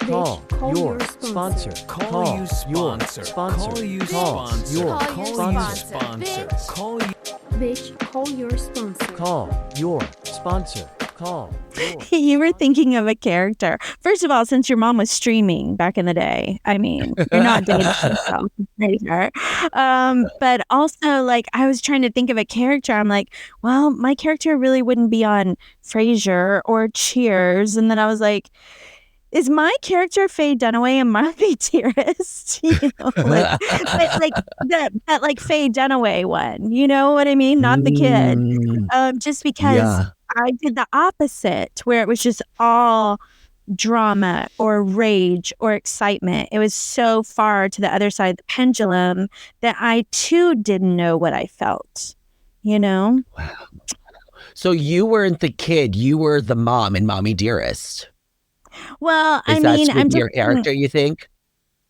Call your sponsor. Call your sponsor. Call your sponsor. Call you. Bitch, call your sponsor. Call your sponsor. Call your. You were thinking of a character. First of all, since your mom was streaming back in the day, I mean, you're not dating yourself. But also, like, I was trying to think of a character. I'm like, well, my character really wouldn't be on Frasier or Cheers. And then I was like, is my character Faye Dunaway and Mommy Dearest? You know, that like Faye Dunaway one. You know what I mean? Not the kid. Just because I did the opposite, where it was just all drama or rage or excitement. It was so far to the other side of the pendulum that I too didn't know what I felt. You know? Wow. So you weren't the kid. You were the mom in Mommy Dearest. Well, I'm your character, you think?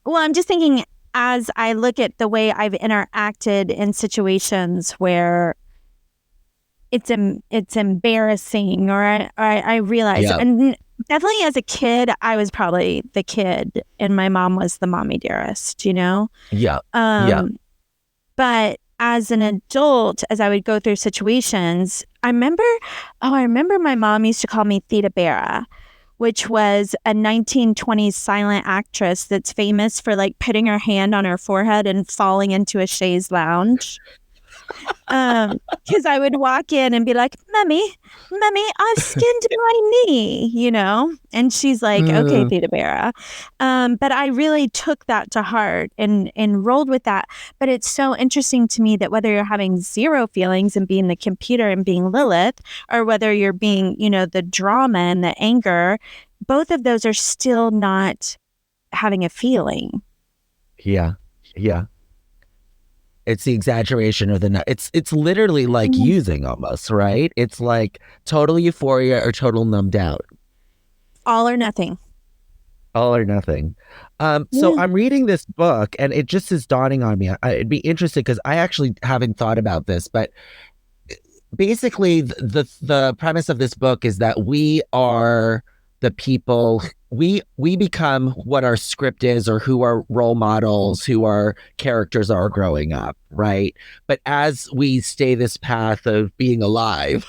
Well, I'm just thinking as I look at the way I've interacted in situations where it's embarrassing, or I realize, and definitely as a kid, I was probably the kid, and my mom was the Mommy Dearest, you know? But as an adult, as I would go through situations, I remember my mom used to call me Theta Bara, which was a 1920s silent actress that's famous for like putting her hand on her forehead and falling into a chaise lounge. Because I would walk in and be like, Mommy, I've skinned my knee, you know? And she's like, okay, Theta Bara. But I really took that to heart and rolled with that. But it's so interesting to me that whether you're having zero feelings and being the computer and being Lilith, or whether you're being, you know, the drama and the anger, both of those are still not having a feeling. Yeah. It's the exaggeration of it's literally like using almost, right? It's like total euphoria or total numbed out. All or nothing. So I'm reading this book and it just is dawning on me. It'd be interesting because I actually haven't thought about this, but basically the premise of this book is that we are the people, we become what our script is, or who our role models, who our characters are growing up, right? But as we stay this path of being alive,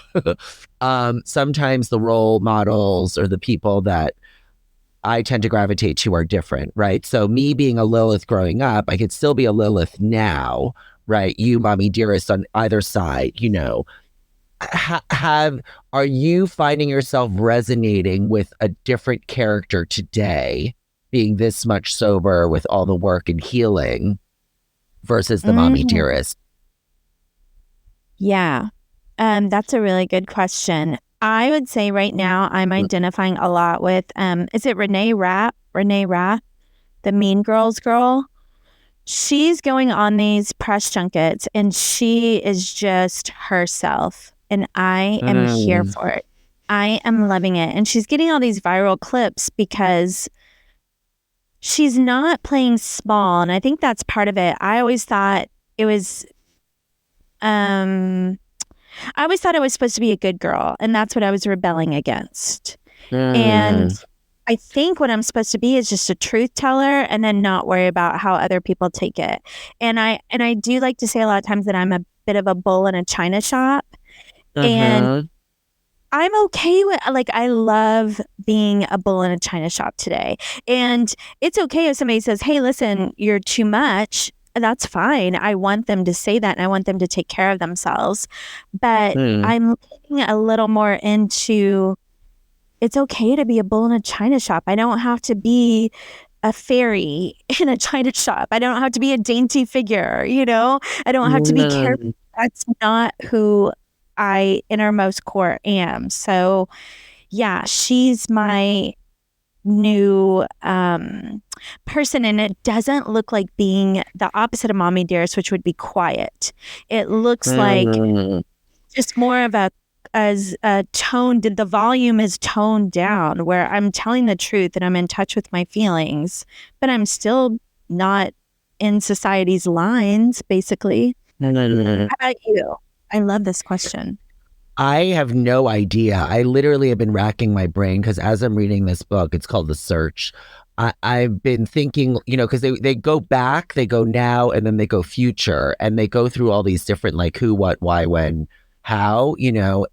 sometimes the role models or the people that I tend to gravitate to are different, right? So me being a Lilith growing up, I could still be a Lilith now, right? You, Mommy Dearest, on either side, you know. Are you finding yourself resonating with a different character today, being this much sober with all the work and healing versus the Mommy Dearest? Yeah, that's a really good question. I would say right now I'm identifying a lot with, is it Renee Rapp, the Mean Girls girl? She's going on these press junkets and she is just herself. And I am here for it. I am loving it. And she's getting all these viral clips because she's not playing small. And I think that's part of it. I always thought it was supposed to be a good girl. And that's what I was rebelling against. And I think what I'm supposed to be is just a truth teller and then not worry about how other people take it. And I do like to say a lot of times that I'm a bit of a bull in a china shop. And I'm okay with, like, I love being a bull in a china shop today. And it's okay if somebody says, hey, listen, you're too much. That's fine. I want them to say that and I want them to take care of themselves. But I'm looking a little more into, it's okay to be a bull in a china shop. I don't have to be a fairy in a china shop. I don't have to be a dainty figure, you know? I don't have to be careful. That's not who I innermost core am. So yeah, she's my new person, and it doesn't look like being the opposite of Mommy Dearest, which would be quiet. It looks like just more of a toned, the volume is toned down, where I'm telling the truth and I'm in touch with my feelings, but I'm still not in society's lines, basically. How about you? I love this question. I have no idea. I literally have been racking my brain because as I'm reading this book, it's called The Search. I've been thinking, because they go back, they go now, and then they go future, and they go through all these different like who, what, why, when, how,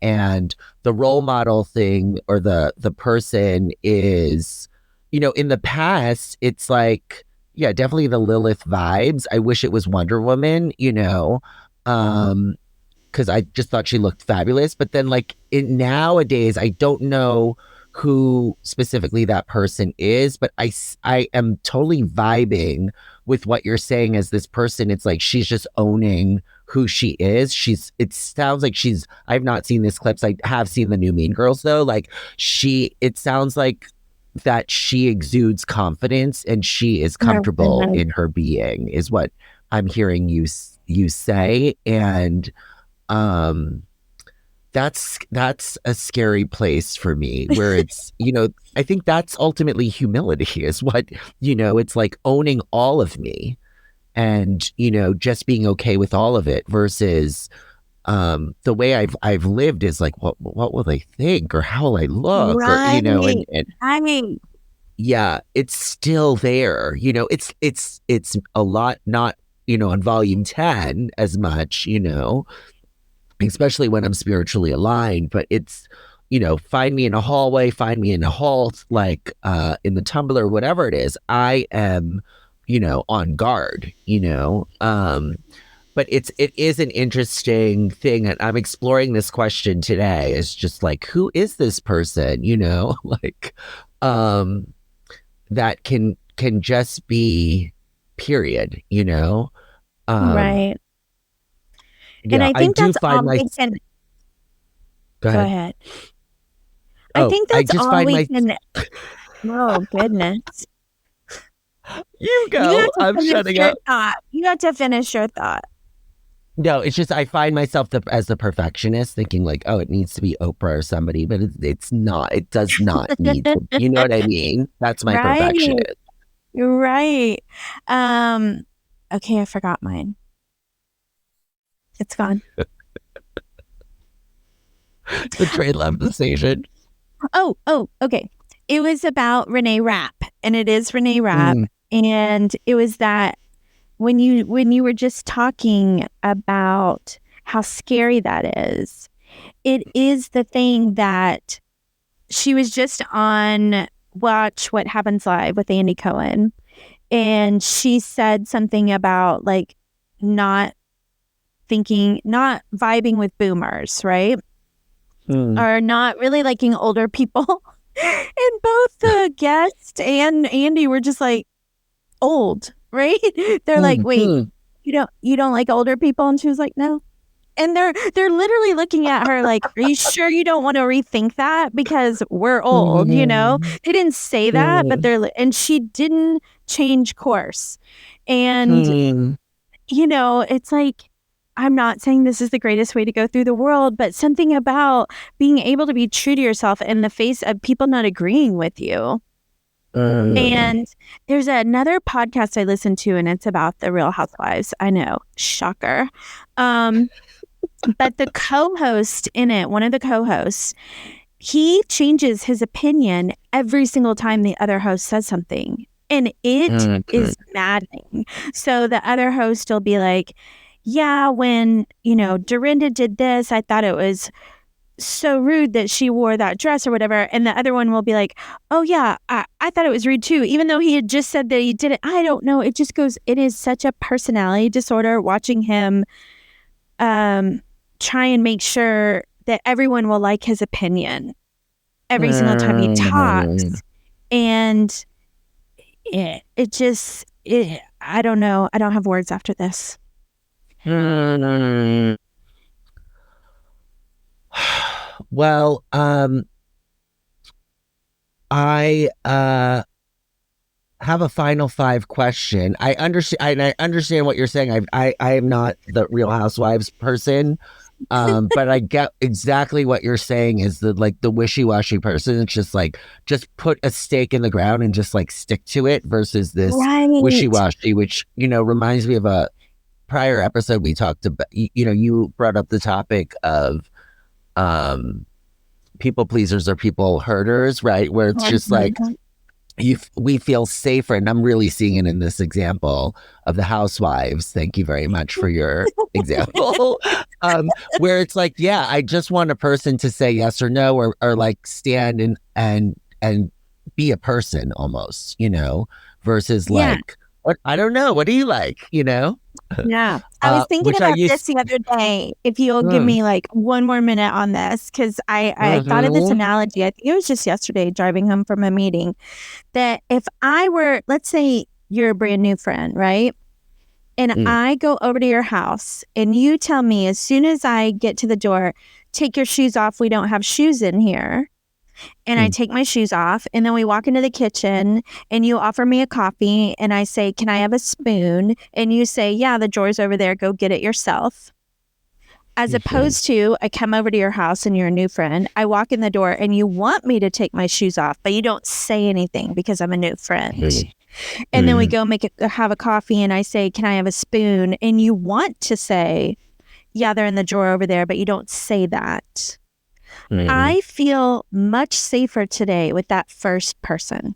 and the role model thing or the person is, in the past, it's like, yeah, definitely the Lilith vibes. I wish it was Wonder Woman, because I just thought she looked fabulous. But then like nowadays, I don't know who specifically that person is, but I am totally vibing with what you're saying as this person. It's like she's just owning who she is. It sounds like I've not seen these clips. I have seen the new Mean Girls though. Like it sounds like that she exudes confidence and she is comfortable in her being is what I'm hearing you say. And that's a scary place for me where it's, I think that's ultimately humility is what, it's like owning all of me and, just being okay with all of it versus the way I've lived is like, what will they think or how will I look? Right. Or, and yeah, it's still there. It's a lot, not, on volume 10 as much, especially when I'm spiritually aligned, but it's, find me in a hallway, find me in a hall, like in the Tumblr, whatever it is, I am, on guard, but it is an interesting thing. And I'm exploring this question today. It's just like, who is this person, like, that can just be period, right. And I think that's all we can. Go ahead. I think that's all we can. Oh, goodness. You go. I'm shutting up. You have to finish your thought. No, it's just I find myself as the perfectionist thinking like, oh, it needs to be Oprah or somebody, but it's not. It does not need to. You know what I mean? That's my perfectionist. You're right. Okay, I forgot mine. It's gone. The trade left the station. Oh, okay. It was about Renee Rapp, and it is Renee Rapp, and it was that when you were just talking about how scary that is, it is the thing that she was just on Watch What Happens Live with Andy Cohen, and she said something about like not vibing with boomers, right? Or not really liking older people. And both the guest and Andy were just like, old, right? They're like, wait, you don't like older people? And she was like, no. And they're literally looking at her like, are you sure you don't want to rethink that? Because we're old, They didn't say that, but and she didn't change course. And, it's like, I'm not saying this is the greatest way to go through the world, but something about being able to be true to yourself in the face of people not agreeing with you. And there's another podcast I listen to, and it's about the Real Housewives. I know, shocker. But the co-host in it, one of the co-hosts, he changes his opinion every single time the other host says something. And it is maddening. So the other host will be like, yeah, when, Dorinda did this, I thought it was so rude that she wore that dress or whatever. And the other one will be like, oh, yeah, I thought it was rude, too, even though he had just said that he did it. I don't know. It just goes, it is such a personality disorder watching him try and make sure that everyone will like his opinion every single time he talks. And it just, I don't know. I don't have words after this. Well, I have a final five question. I understand what you're saying. I am not the Real Housewives person, but I get exactly what you're saying is the wishy-washy person. It's just like, just put a stake in the ground and just like stick to it versus this wishy-washy, which, reminds me of a prior episode we talked about. You brought up the topic of people pleasers or people hurters, right? Where it's just like, we feel safer, and I'm really seeing it in this example of the housewives. Thank you very much for your example. Where it's like, yeah, I just want a person to say yes or no, or like stand and be a person almost, versus like, what, I don't know, what do you like, Yeah. I was thinking which I about used- this the other day. If you'll give me like one more minute on this, because I thought of this analogy. I think it was just yesterday driving home from a meeting, that if I were, let's say you're a brand new friend, right? And I go over to your house and you tell me as soon as I get to the door, take your shoes off. We don't have shoes in here. And I take my shoes off, and then we walk into the kitchen and you offer me a coffee and I say, can I have a spoon? And you say, yeah, the drawer's over there. Go get it yourself. As opposed to, I come over to your house and you're a new friend. I walk in the door and you want me to take my shoes off, but you don't say anything because I'm a new friend. And then we go have a coffee and I say, can I have a spoon? And you want to say, yeah, they're in the drawer over there, but you don't say that. I feel much safer today with that first person.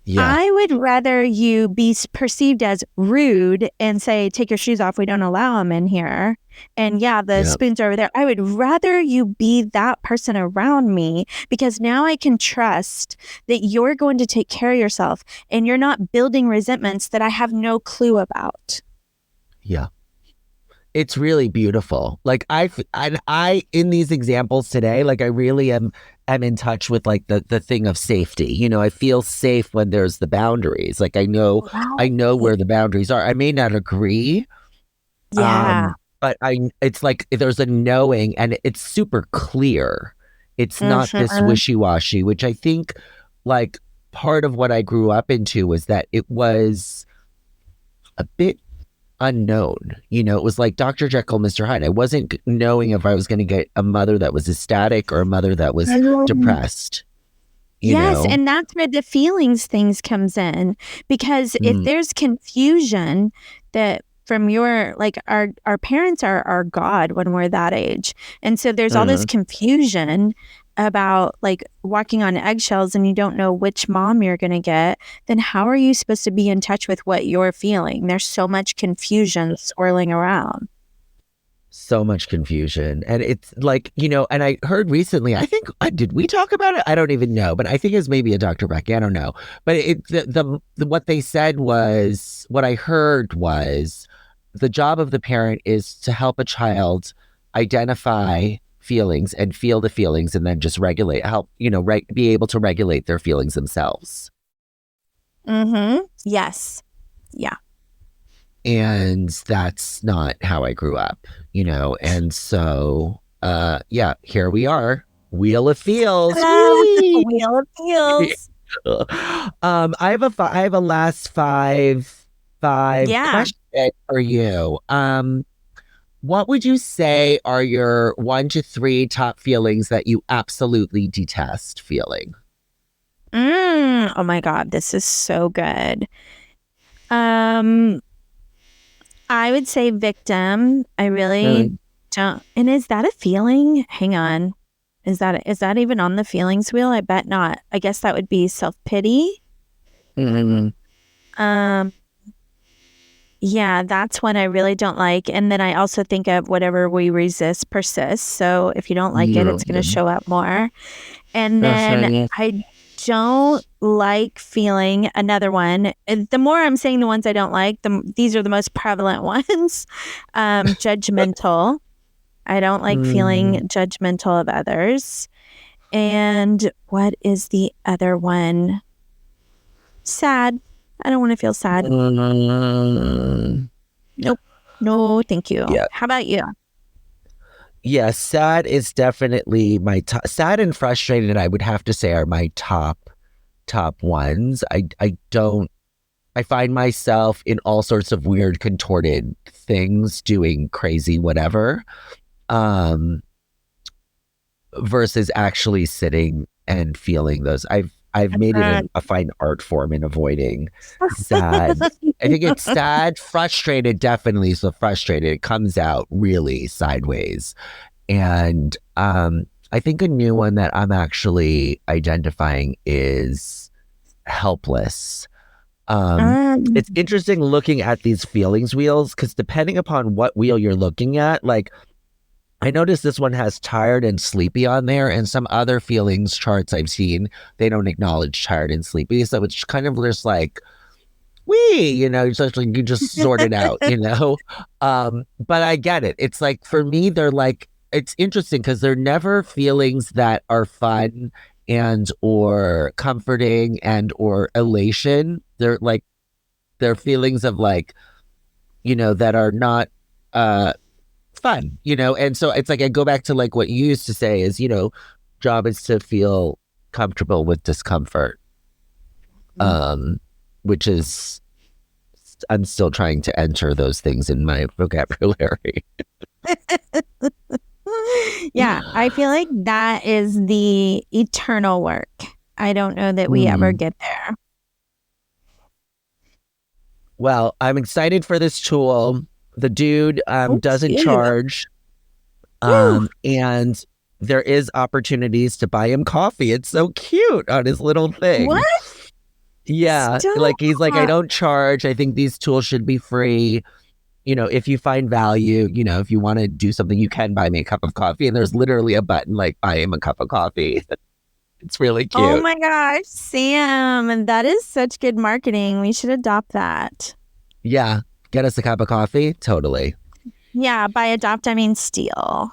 Yeah. I would rather you be perceived as rude and say, take your shoes off. We don't allow them in here. And yeah, the spoons are over there. I would rather you be that person around me, because now I can trust that you're going to take care of yourself and you're not building resentments that I have no clue about. Yeah. It's really beautiful. Like I in these examples today, like I really am in touch with like the thing of safety. I feel safe when there's the boundaries. Like I know where the boundaries are. I may not agree. Yeah. But it's like there's a knowing, and it's super clear. It's not this wishy-washy, which I think like part of what I grew up into was that it was a bit unknown. It was like Dr. Jekyll, Mr. Hyde. I wasn't knowing if I was going to get a mother that was ecstatic or a mother that was depressed. Yes, and that's where the feelings things comes in, because if there's confusion that from your, like our parents are our God when we're that age. And so there's all this confusion about like walking on eggshells and you don't know which mom you're going to get, then how are you supposed to be in touch with what you're feeling? There's so much confusion swirling around. So much confusion. And it's like, and I heard recently, I think, did we talk about it? I don't even know, but I think it's maybe a Dr. Beck. I don't know. But what they said was, what I heard was, the job of the parent is to help a child identify feelings and feel the feelings, and then just be able to regulate their feelings themselves. Yes. Yeah. And that's not how I grew up, and so here we are. Wheel of Feels. Wheel of Feels. I have a last five question for you. What would you say are your 1 to 3 top feelings that you absolutely detest feeling? Oh my God, this is so good. I would say victim. I really don't. And is that a feeling? Hang on. Is that even on the feelings wheel? I bet not. I guess that would be self-pity. Yeah, that's one I really don't like. And then I also think of whatever we resist persists. So if you don't like it, it's going to show up more. And then I don't like feeling another one. The more I'm saying the ones I don't like, these are the most prevalent ones. Judgmental. I don't like feeling judgmental of others. And what is the other one? Sad. I don't want to feel sad. Nope. No, thank you. Yeah. How about you? Yeah, sad is definitely my top. Sad and frustrated, I would have to say, are my top ones. I find myself in all sorts of weird, contorted things, doing crazy whatever, versus actually sitting and feeling those. I've made it a fine art form in avoiding sad. I think it's sad, frustrated, definitely. So frustrated, it comes out really sideways. And I think a new one that I'm actually identifying is helpless. Um, It's interesting looking at these feelings wheels because depending upon what wheel you're looking at, like I noticed this one has tired and sleepy on there, and some other feelings charts I've seen, they don't acknowledge tired and sleepy. So it's kind of just like, it's actually you just sort it out, But I get it. It's like for me, they're like, it's interesting because they're never feelings that are fun and or comforting and or elation. They're feelings of like, that are not fun, and so it's like I go back to like what you used to say is, job is to feel comfortable with discomfort, which is I'm still trying to enter those things in my vocabulary. yeah, I feel like that is the eternal work. I don't know that we ever get there. Well, I'm excited for this tool. The dude doesn't charge, and there is opportunities to buy him coffee. It's so cute on his little thing. What? Yeah, like he's like, I don't charge. I think these tools should be free. If you find value, if you want to do something, you can buy me a cup of coffee. And there's literally a button like buy him a cup of coffee. It's really cute. Oh my gosh, Sam, that is such good marketing. We should adopt that. Yeah. Get us a cup of coffee? Totally. Yeah, by adopt, I mean steal.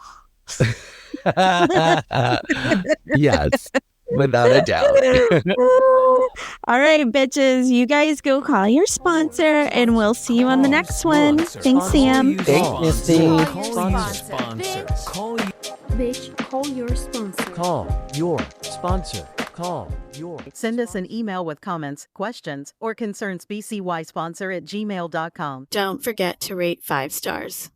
Yes, without a doubt. All right, bitches, you guys go call your sponsor and we'll see you on the next one. Thanks, Sam. Thanks, Misty. Sponsor. Call Bitch, call your sponsor. Call your sponsor. Call your. Send us an email with comments, questions, or concerns, bcysponsor@gmail.com. Don't forget to rate 5 stars.